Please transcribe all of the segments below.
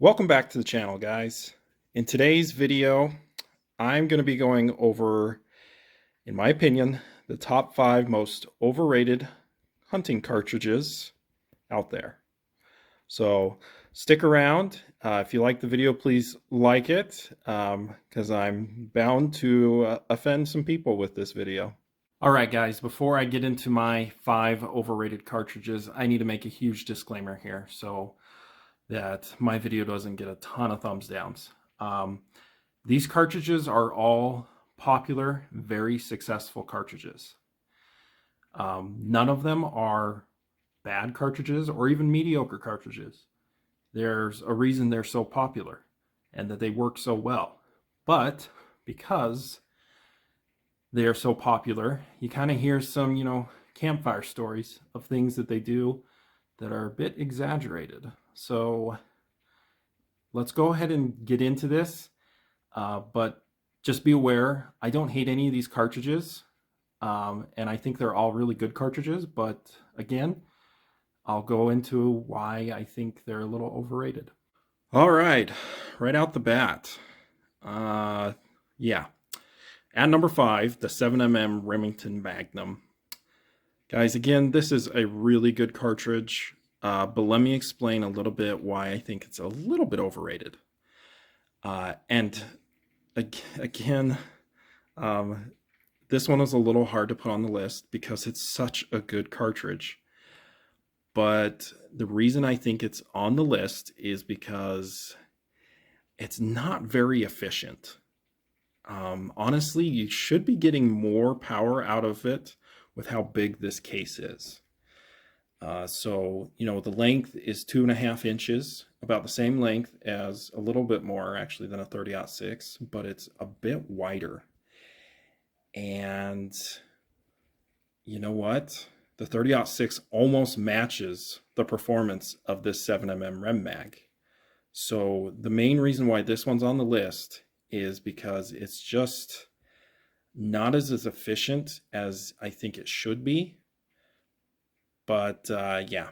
Welcome back to the channel, guys. In today's video, I'm going to be going over, in my opinion, the top 5 most overrated hunting cartridges out there. So stick around. If you like the video, please like it, because I'm bound to offend some people with this video. All right, guys, before I get into my 5 overrated cartridges, I need to make a huge disclaimer here. So that my video doesn't get a ton of thumbs downs. These cartridges are all popular, very successful cartridges. None of them are bad cartridges or even mediocre cartridges. There's a reason they're so popular and that they work so well. But because they are so popular, you kind of hear some, campfire stories of things that they do that are a bit exaggerated. So let's go ahead and get into this, but just be aware, I don't hate any of these cartridges, and I think they're all really good cartridges, but again, I'll go into why I think they're a little overrated. All right out the bat, yeah. At number 5, the 7mm Remington Magnum. Guys, again, this is a really good cartridge. But let me explain a little bit why I think it's a little bit overrated. And again, this one is a little hard to put on the list because it's such a good cartridge. But the reason I think it's on the list is because it's not very efficient. Honestly, you should be getting more power out of it with how big this case is. So, the length is 2.5 inches, about the same length as a little bit more actually than a 30-06, but it's a bit wider. And you know what? The 30-06 almost matches the performance of this 7mm Rem Mag. So the main reason why this one's on the list is because it's just not as efficient as I think it should be. But yeah,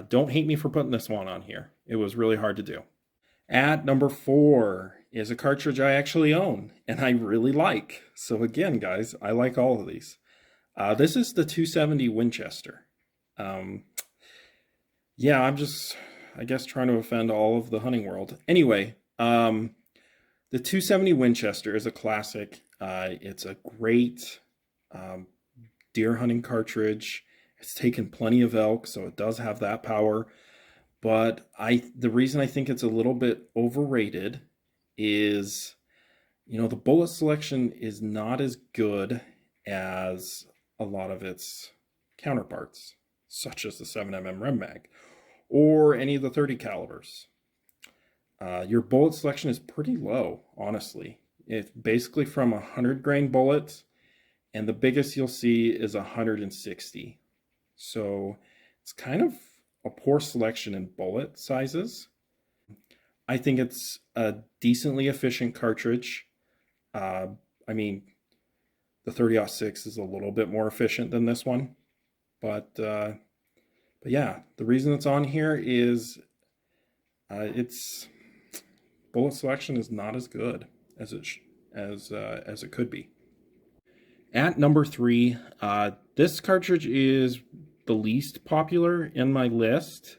don't hate me for putting this one on here. It was really hard to do. At number 4 is a cartridge I actually own and I really like. So again, guys, I like all of these. This is the 270 Winchester. Yeah, I'm just, I guess, trying to offend all of the hunting world. Anyway, the 270 Winchester is a classic. It's a great deer hunting cartridge. It's taken plenty of elk, so it does have that power. But the reason I think it's a little bit overrated is, the bullet selection is not as good as a lot of its counterparts, such as the 7mm Rem Mag or any of the 30 calibers. Your bullet selection is pretty low, honestly. It's basically from 100 grain bullets, and the biggest you'll see is 160. So it's kind of a poor selection in bullet sizes. I think it's a decently efficient cartridge. I mean, the 30-06 is a little bit more efficient than this one. But yeah, the reason it's on here is its bullet selection is not as good as it could be. At number 3, this cartridge is the least popular in my list,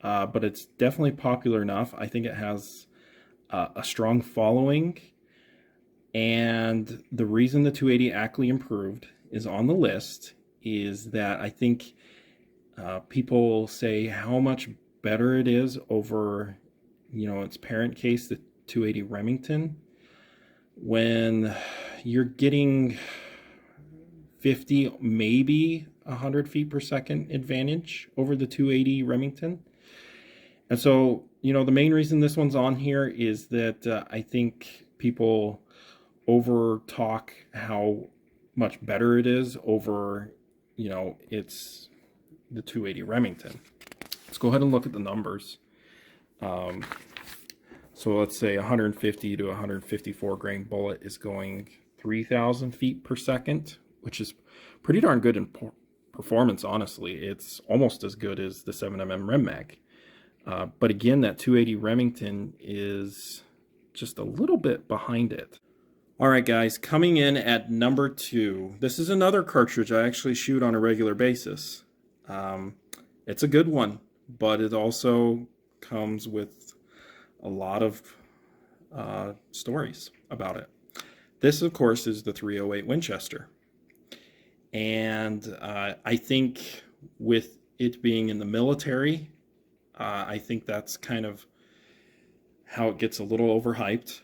but it's definitely popular enough. I think it has a strong following, and the reason the 280 Ackley Improved is on the list is that I think people say how much better it is over, its parent case, the 280 Remington, when you're getting 50, maybe 100 feet per second advantage over the 280 Remington. And so, the main reason this one's on here is that I think people over talk how much better it is over, it's the 280 Remington. Let's go ahead and look at the numbers. So let's say 150 to 154 grain bullet is going 3,000 feet per second, which is pretty darn good in performance, honestly. It's almost as good as the 7mm Rem Mag. But again, that 280 Remington is just a little bit behind it. All right, guys, coming in at number 2. This is another cartridge I actually shoot on a regular basis. It's a good one, but it also comes with a lot of stories about it. This, of course, is the 308 Winchester. And I think with it being in the military, I think that's kind of how it gets a little overhyped.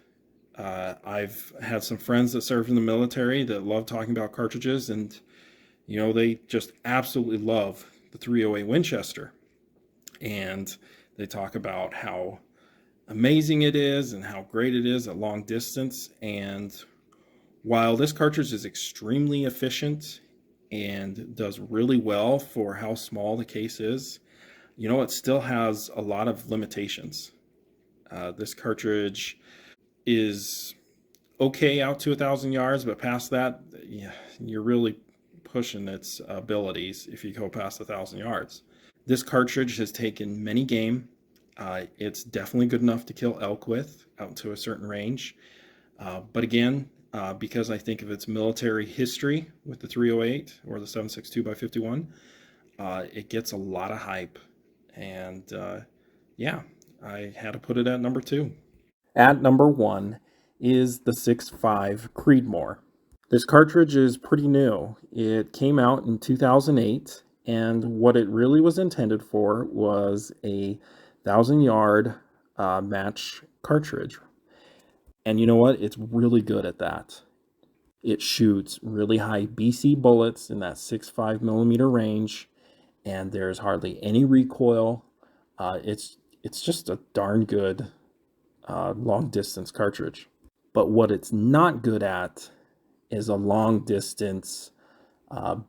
I've had some friends that served in the military that love talking about cartridges, and you know, they just absolutely love the 308 Winchester. And they talk about how amazing it is and how great it is at long distance. And while this cartridge is extremely efficient and does really well for how small the case is, you know, it still has a lot of limitations. This cartridge is okay out to 1,000 yards, but past that, yeah, you're really pushing its abilities if you go past 1,000 yards. This cartridge has taken many game. It's definitely good enough to kill elk with out to a certain range. But again, because I think of its military history with the 308 or the 7.62x51, it gets a lot of hype. And yeah, I had to put it at number 2. At number 1 is the 6.5 Creedmoor. This cartridge is pretty new. It came out in 2008, and what it really was intended for was a 1,000-yard match cartridge. And you know what? It's really good at that. It shoots really high BC bullets in that 6.5 millimeter range, and there's hardly any recoil. It's just a darn good long distance cartridge. But what it's not good at is a long distance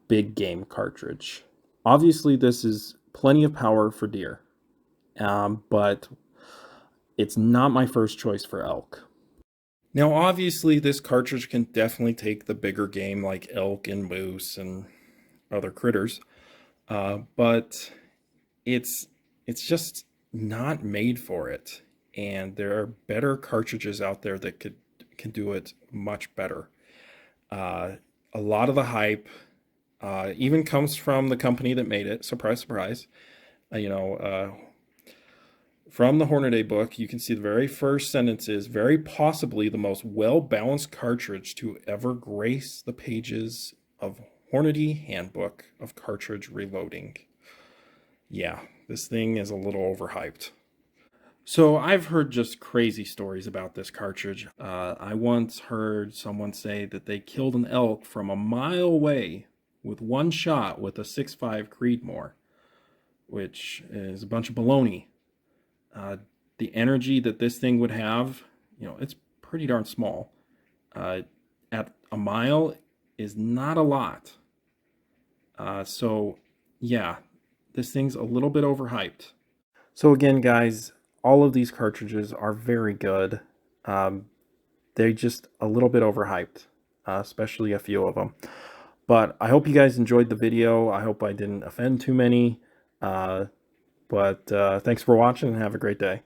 big game cartridge. Obviously, this is plenty of power for deer, but it's not my first choice for elk. Now, obviously, this cartridge can definitely take the bigger game like elk and moose and other critters, but it's just not made for it. And there are better cartridges out there that can do it much better. A lot of the hype even comes from the company that made it. Surprise, surprise. From the Hornady book, you can see the very first sentence is very possibly the most well-balanced cartridge to ever grace the pages of Hornady Handbook of Cartridge Reloading. Yeah, this thing is a little overhyped. So I've heard just crazy stories about this cartridge. I once heard someone say that they killed an elk from a mile away with one shot with a 6.5 Creedmoor, which is a bunch of baloney. The energy that this thing would have, you know, it's pretty darn small. At a mile is not a lot. So yeah, this thing's a little bit overhyped. So again, guys, all of these cartridges are very good. They're just a little bit overhyped, especially a few of them. But I hope you guys enjoyed the video. I hope I didn't offend too many. But thanks for watching and have a great day.